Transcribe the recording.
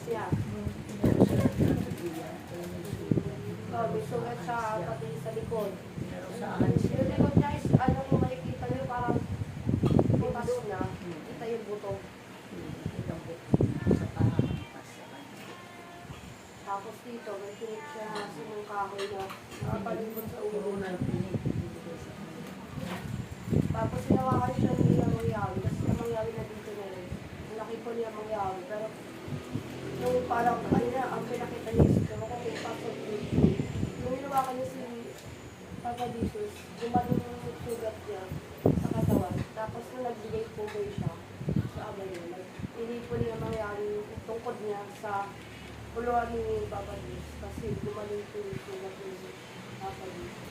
niya. May sugat siya pati sa likod. Yung likod niya is, ano kung makikita niyo, parang butas niya. Kita yung buto. Tapos dito, may tinik siya sa mga kahoy na nakapalibot sa ulo. Tapos sinawakan siya ni Mangyawi, kasi ang Mangyawi na dito na rin. Malaki po niya Mangyawi, pero nung parang kanina, ang pinakita niya is kung pasok dito. Nung hinawakan niya si Papa Jesus, gumaling yung sugat niya sa katawan. Tapos nung nagbigay pugay siya sa abay niya, inipo niya Mangyawi yung tungkod niya sa puluhan ni Papa Jesus, kasi gumaling po yung sugat niya sa Papa Jesus.